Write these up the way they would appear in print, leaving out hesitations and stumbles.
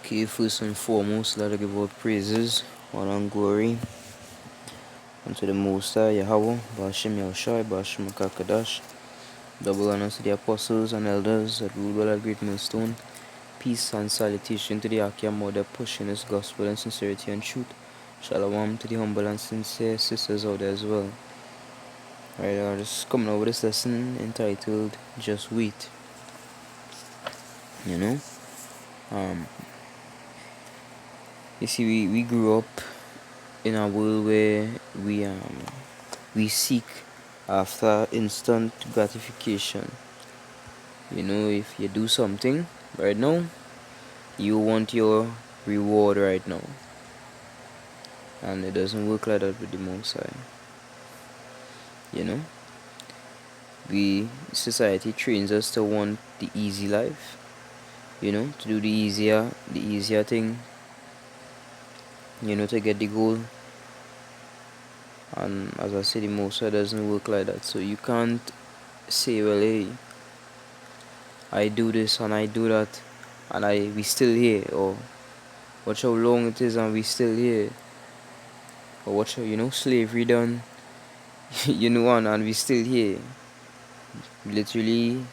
Okay, first and foremost, let us give all praises, honor, and glory unto the Most High, Yahweh, Bashim Yahushai, Bashim Kakadash. Double honors to the apostles and elders that rule well at Great Millstone. Peace and salutation to the Akia mother pushing his gospel in sincerity and truth. Shalom to the humble and sincere sisters out there as well. Right, I'm just coming over this lesson entitled Just Wait. You know? You see, we grew up in a world where we seek after instant gratification. You know, if you do something right now, you want your reward right now. And it doesn't work like that with the Most High. You know? Society trains us to want the easy life. You know, to do the easier thing. You know, to get the goal. And as I said, the Most High doesn't work like that. So you can't say, well, hey, I do this and I do that and we still here, or watch how long it is and we still here, or watch how slavery done and we still here. We literally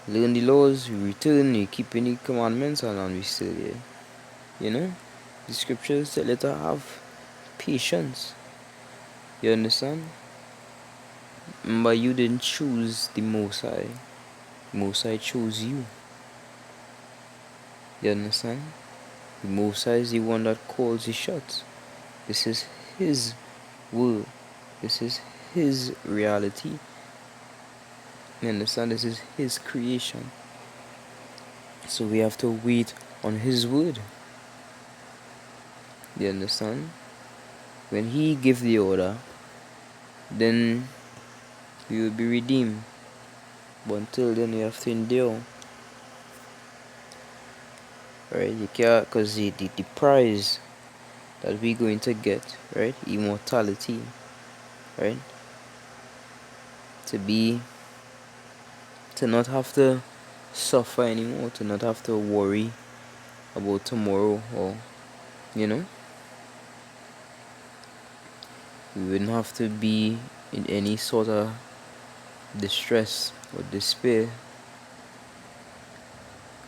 learn the laws, we return, we keep any commandments and we still here. The scriptures tell you to have patience. You understand? But you didn't choose the Most High. The Most High chose you. You understand? The Most High is the one that calls the shots. This is His will. This is His reality. You understand? This is His creation. So we have to wait on His word. You understand? When He gives the order, then we will be redeemed. But until then, you have to endure. Right? You can't, because the prize that we're going to get, right? Immortality, right? To not have to suffer anymore, to not have to worry about tomorrow, or we wouldn't have to be in any sort of distress or despair,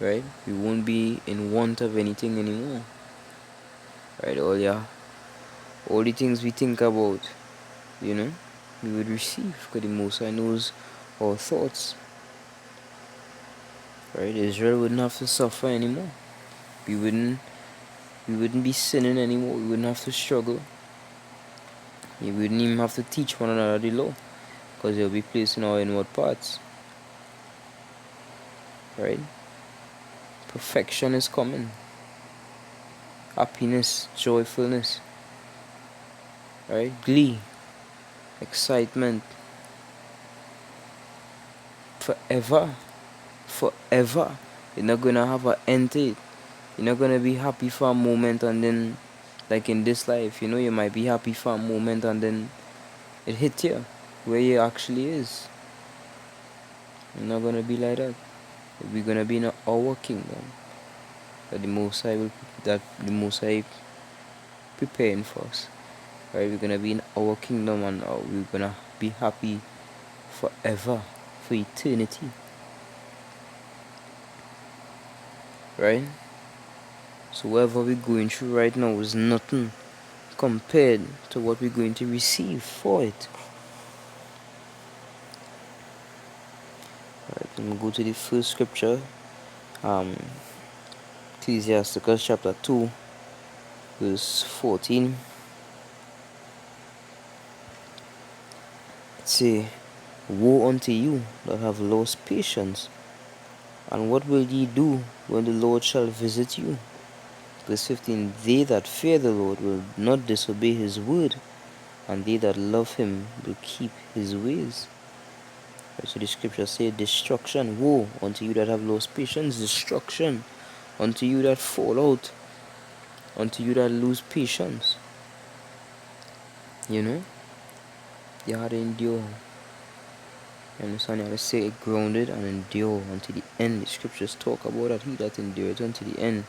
right? We won't be in want of anything anymore, right? All the things we think about, we would receive, because the Most High knows our thoughts, right? Israel wouldn't have to suffer anymore. We wouldn't be sinning anymore. We wouldn't have to struggle. We wouldn't even have to teach one another the law, because they'll be placed in our inward parts, right? Perfection is coming. Happiness, joyfulness, right? Glee, excitement, forever. You're not gonna have an end to it. You're not gonna be happy for a moment and then, like in this life, you might be happy for a moment and then it hits you where you actually is. You're not gonna be like that. We're gonna be in our kingdom that the Most High preparing for us. Right? We're gonna be in our kingdom and we're gonna be happy forever, for eternity. Right? So whatever we're going through right now is nothing compared to what we're going to receive for it. Right, let me go to the first scripture. Ecclesiasticus chapter 2, verse 14. It says, "Woe unto you that have lost patience, and what will ye do when the Lord shall visit you?" Verse 15, "They that fear the Lord will not disobey his word, and they that love him will keep his ways." Right, so the scripture says, destruction, woe unto you that have lost patience, destruction unto you that fall out, unto you that lose patience. You have to endure. You understand? You have to stay grounded and endure until the end. The scriptures talk about that he that endureth unto the end,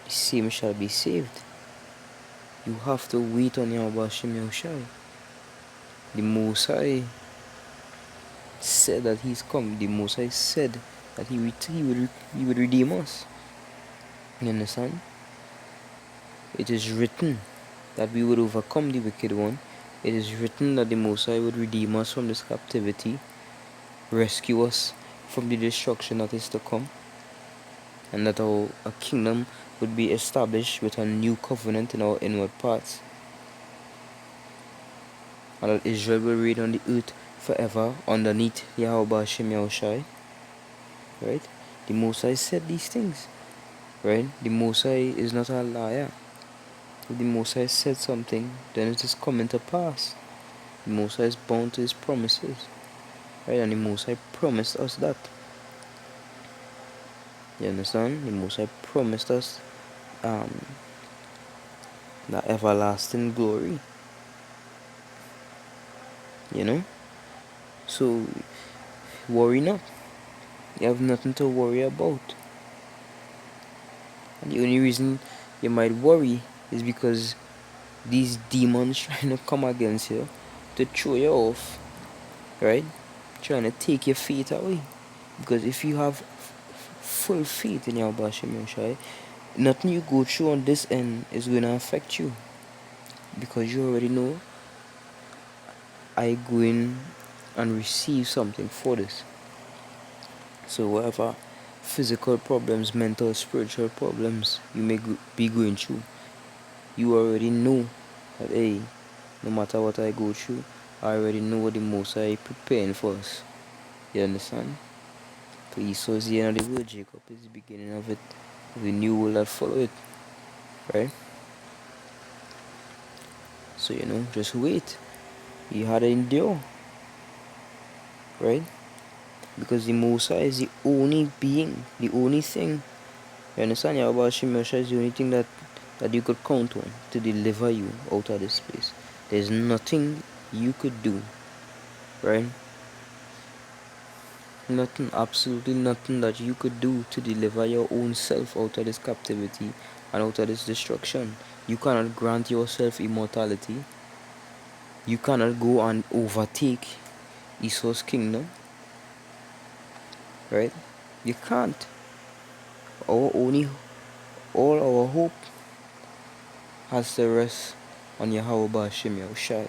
the same shall be saved. You have to wait on Yahweh Hashem Yahushai. The Most High said that He's come. The Most High said that He would redeem us. You understand? It is written that we would overcome the wicked one. It is written that the Most High would redeem us from this captivity, rescue us from the destruction that is to come, and that a kingdom would be established with a new covenant in our inward parts, and that Israel will reign on the earth forever underneath Yahweh Hashem Yahushai. Right? The Most High said these things. Right? The Most High is not a liar. If the Most High said something, then it is coming to pass. The Most High is bound to His promises. Right? And the Most High promised us that. You understand? The Most High promised us that everlasting glory. You know? So, worry not. You have nothing to worry about. And the only reason you might worry is because these demons trying to come against you to throw you off, right? Trying to take your faith away. Because if you have full faith in Yahweh Hashem Yahushai, nothing you go through on this end is going to affect you. Because you already know I go in and receive something for this. So whatever physical problems, mental, spiritual problems you may be going through, you already know that, hey, no matter what I go through, I already know what the Most High preparing for us. You understand? So Esau is the end of the world, Jacob is the beginning of it, of the new world that follow it. Right? So, just wait. You had to endure. Right? Because the Most High is the only being, the only thing. You understand? Yahweh Hashem Yahushua is the only thing that you could count on to deliver you out of this place. There's nothing you could do. Right? Nothing, absolutely nothing that you could do to deliver your own self out of this captivity and out of this destruction. You cannot grant yourself immortality. You cannot go and overtake Esau's kingdom. Right? You can't. All our hope has to rest on Yahweh Hashem Yahushai.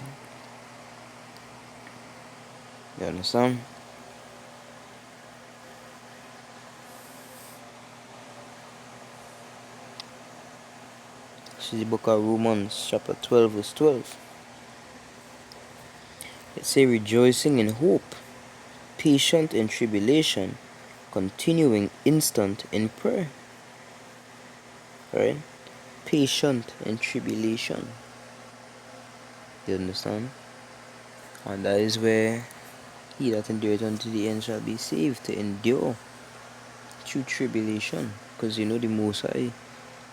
You understand? This is the book of Romans, chapter 12, verse 12. It says, rejoicing in hope, patient in tribulation, continuing instant in prayer. Right? Patient in tribulation. You understand? And that is where he that endureth unto the end shall be saved, to endure through tribulation. Because the Most High,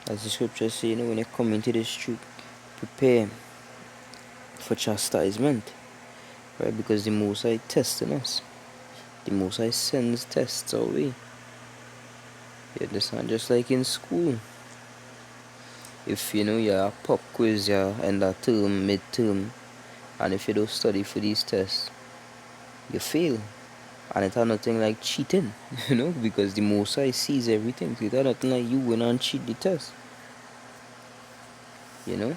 as the scriptures say, when you come into this truth, prepare for chastisement. Right? Because the Most High testing us. The Most High sends tests our way. You understand? Just like in school. If you have a pop quiz, end of term, mid-term, and if you don't study for these tests, you fail. And it's nothing like cheating, because the Most High sees everything. So it's nothing like you went and cheat the test. You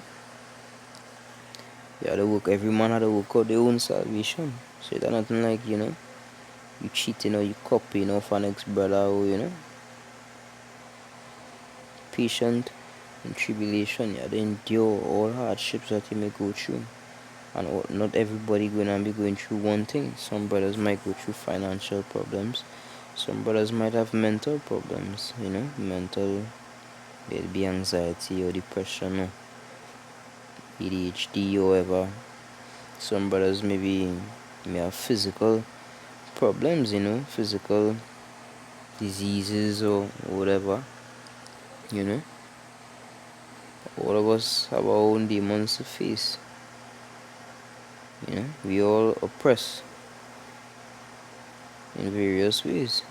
had to work, every man had to work out their own salvation. So it's nothing like, you cheating or you copying off an ex-brother or, patient in tribulation, you have to endure all hardships that you may go through. And not everybody gonna be going through one thing. Some brothers might go through financial problems. Some brothers might have mental problems, mental, it'll be anxiety or depression or ADHD or whatever. Some brothers may have physical problems, physical diseases or whatever, All of us have our own demons to face. We all oppress in various ways.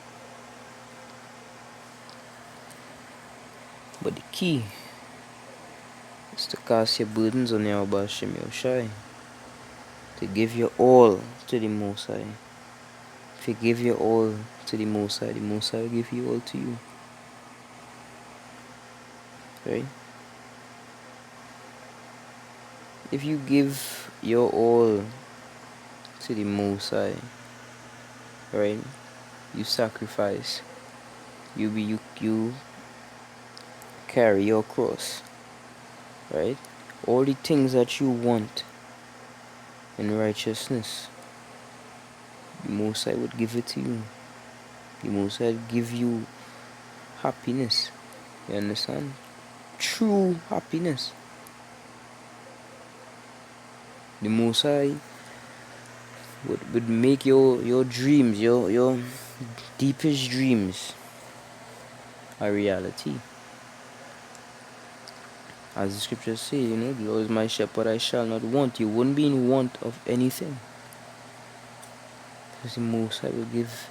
But the key is to cast your burdens on Yahweh Hashem Yahushai, to give your all to the Most High. If you give your all to the Most High will give you all to you. Right? If you give your all to the Most High, right? You sacrifice. You carry your cross, right? All the things that you want in righteousness, the Most High would give it to you. The Most High would give you happiness. You understand? True happiness. The Most High would make your dreams, your deepest dreams a reality. As the scriptures say, the Lord is my shepherd, I shall not want. You won't be in want of anything. Because the Most High will give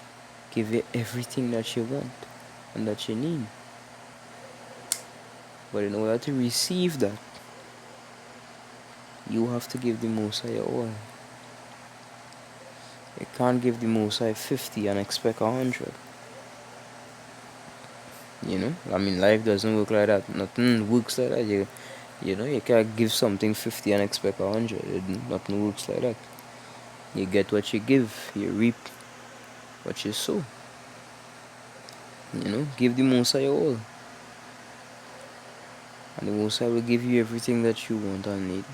you everything that you want and that you need. But in order to receive that, you have to give the Most High your all. You can't give the Most High 50 and expect 100. Life doesn't work like that. Nothing works like that. You can't give something 50 and expect 100. Nothing works like that. You get what you give. You reap what you sow. Give the Most High your all. And the Most High will give you everything that you want and need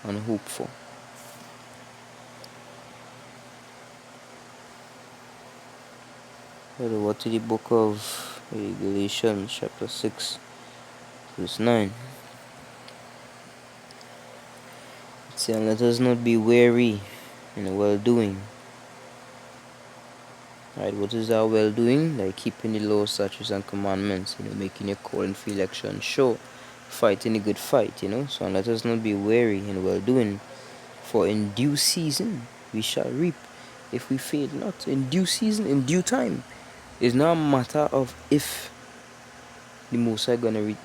and hope for. What to the book of Galatians chapter 6 verse 9. It says, let us not be weary in well-doing. Right, what is our well-doing? Like keeping the law, statutes, and commandments, making your calling for election sure, fighting a good fight, So let us not be weary in well-doing, for in due season we shall reap if we fail not. In due season, in due time. It's not a matter of if the Most High gonna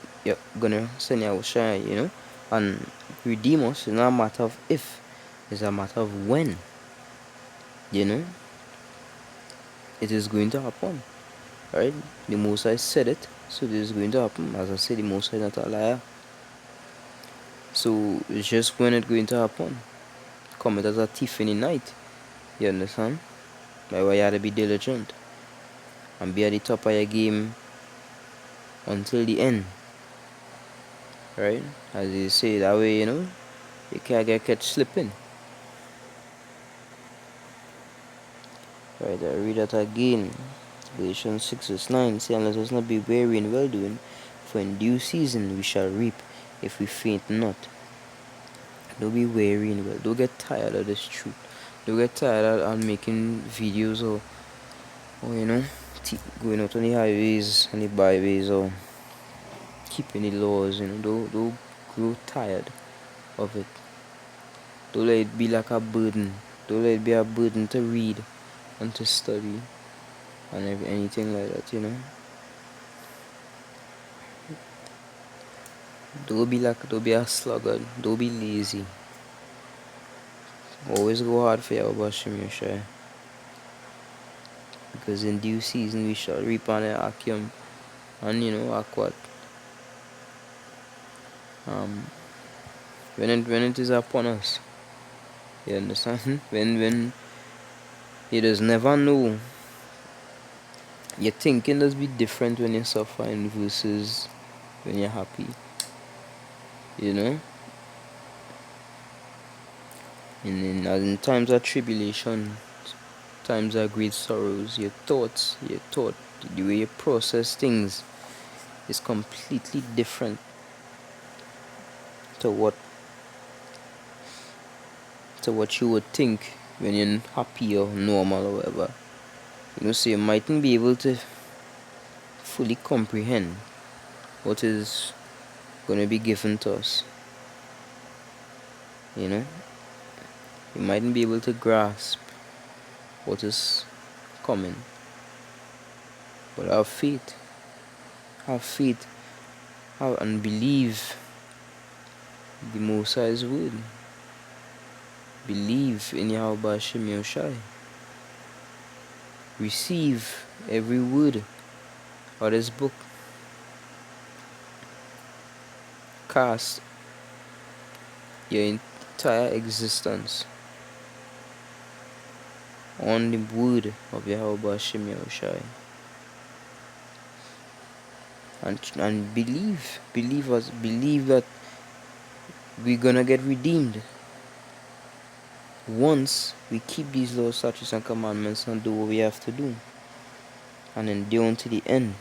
send Yahushua, and redeem us. It's not a matter of if, it's a matter of when. It is going to happen. Right? The Most High said it, so this is going to happen. As I said, the Most High is not a liar. So it's just when it's going to happen. Come as a thief in the night. You understand? That's why you have to be diligent and be at the top of your game until the end. Right? As you say, that way, you can't get catch slipping. Right, I read that again. Galatians 6 verse 9 saying, let us not be weary in well doing, for in due season we shall reap if we faint not. Don't be weary in well. Don't get tired of this truth. Don't get tired of making videos or going out on the highways and the byways or keeping the laws. Don't grow tired of it. Don't let it be like a burden. Don't let it be a burden to read and to study and anything like that, Don't be a sluggard. Don't be lazy. Always go hard for your Hashem Yahushai. Because in due season we shall reap on the Akim and Akwat. When it is upon us. You understand? When you just never know. Your thinking does be different when you're suffering versus when you're happy. In times of tribulation, times of great sorrows, your thought, the way you process things is completely different to what you would think when you're happy or normal or whatever. So you mightn't be able to fully comprehend what is going to be given to us. You mightn't be able to grasp what is coming. But have faith and believe the Most High's word. Believe in Yahweh Hashem Yoshai. Receive every word of this book. Cast your entire existence on the word of Yahweh Hashem Yoshai. And believe that we're gonna get redeemed once we keep these laws, statutes, and commandments and do what we have to do and endure unto the end.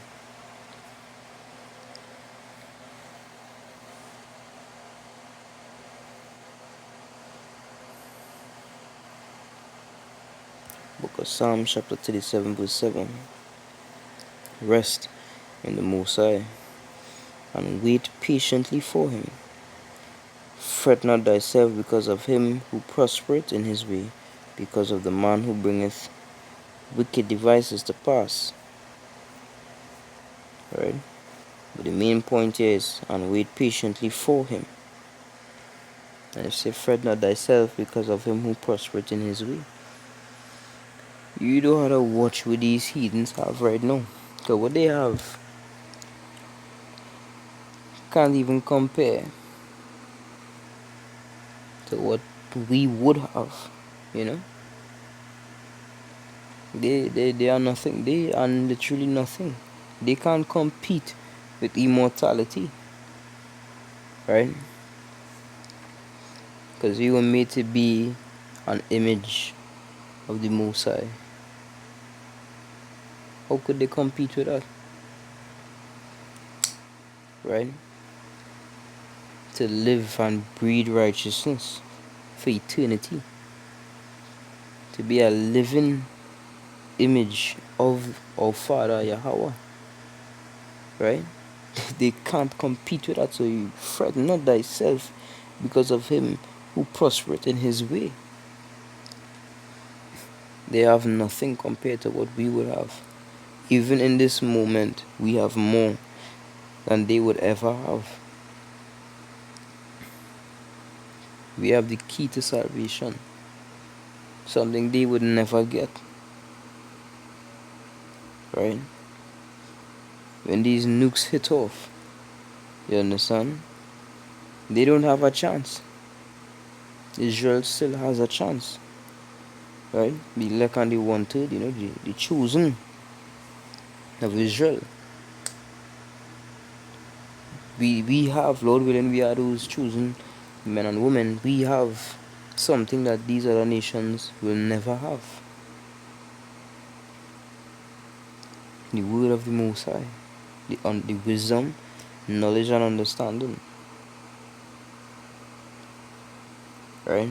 Book of Psalms chapter 37 verse 7. Rest in the Most High and wait patiently for him. Fret not thyself because of him who prospereth in his way, because of the man who bringeth wicked devices to pass. Right? But the main point here is, and wait patiently for him. And if say, fret not thyself because of him who prospereth in his way. You don't have to watch what these heathens have right now. Because what they have can't even compare to what we would have, you know. They are nothing. They are literally nothing. They can't compete with immortality, right? Because we were made to be an image of the Most High. How could they compete with that? Right? To live and breed righteousness for eternity. To be a living image of our Father Yahweh. Right? They can't compete with that, so you fret not thyself because of him who prospereth in his way. They have nothing compared to what we would have. Even in this moment, we have more than they would ever have. We have the key to salvation, something they would never get. Right? When these nukes hit off, you understand? They don't have a chance. Israel still has a chance. Right? The elect and the wanted, you know, the chosen of Israel. We have, Lord willing, we are those chosen men and women. We have something that these other nations will never have. The word of the Most High. The wisdom, knowledge, and understanding. Right?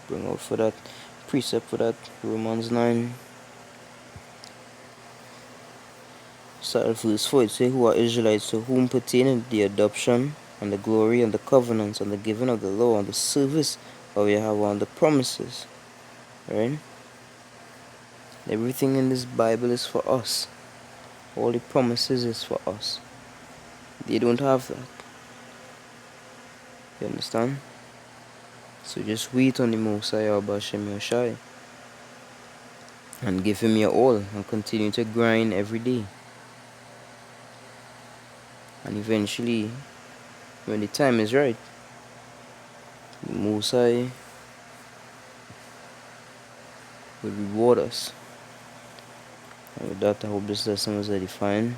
Bring out for that precept for that, Romans 9. Start at verse 4. It says, who are Israelites, to whom pertain the adoption and the glory and the covenants and the giving of the law and the service of Yahweh and the promises. Right? Everything in this Bible is for us. All the promises is for us. They don't have that. You understand? So just wait on the Most High Hashem Yoshai and give him your all and continue to grind every day. And eventually, when the time is right, the Most High will reward us. And with that, I hope this lesson was edifying.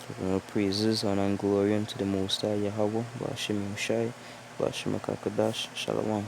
Giving all praises, honor, and glory unto the Most High Yahweh, Ba'ashem Yoshai, Ba'ashem Akakadash, Shalom.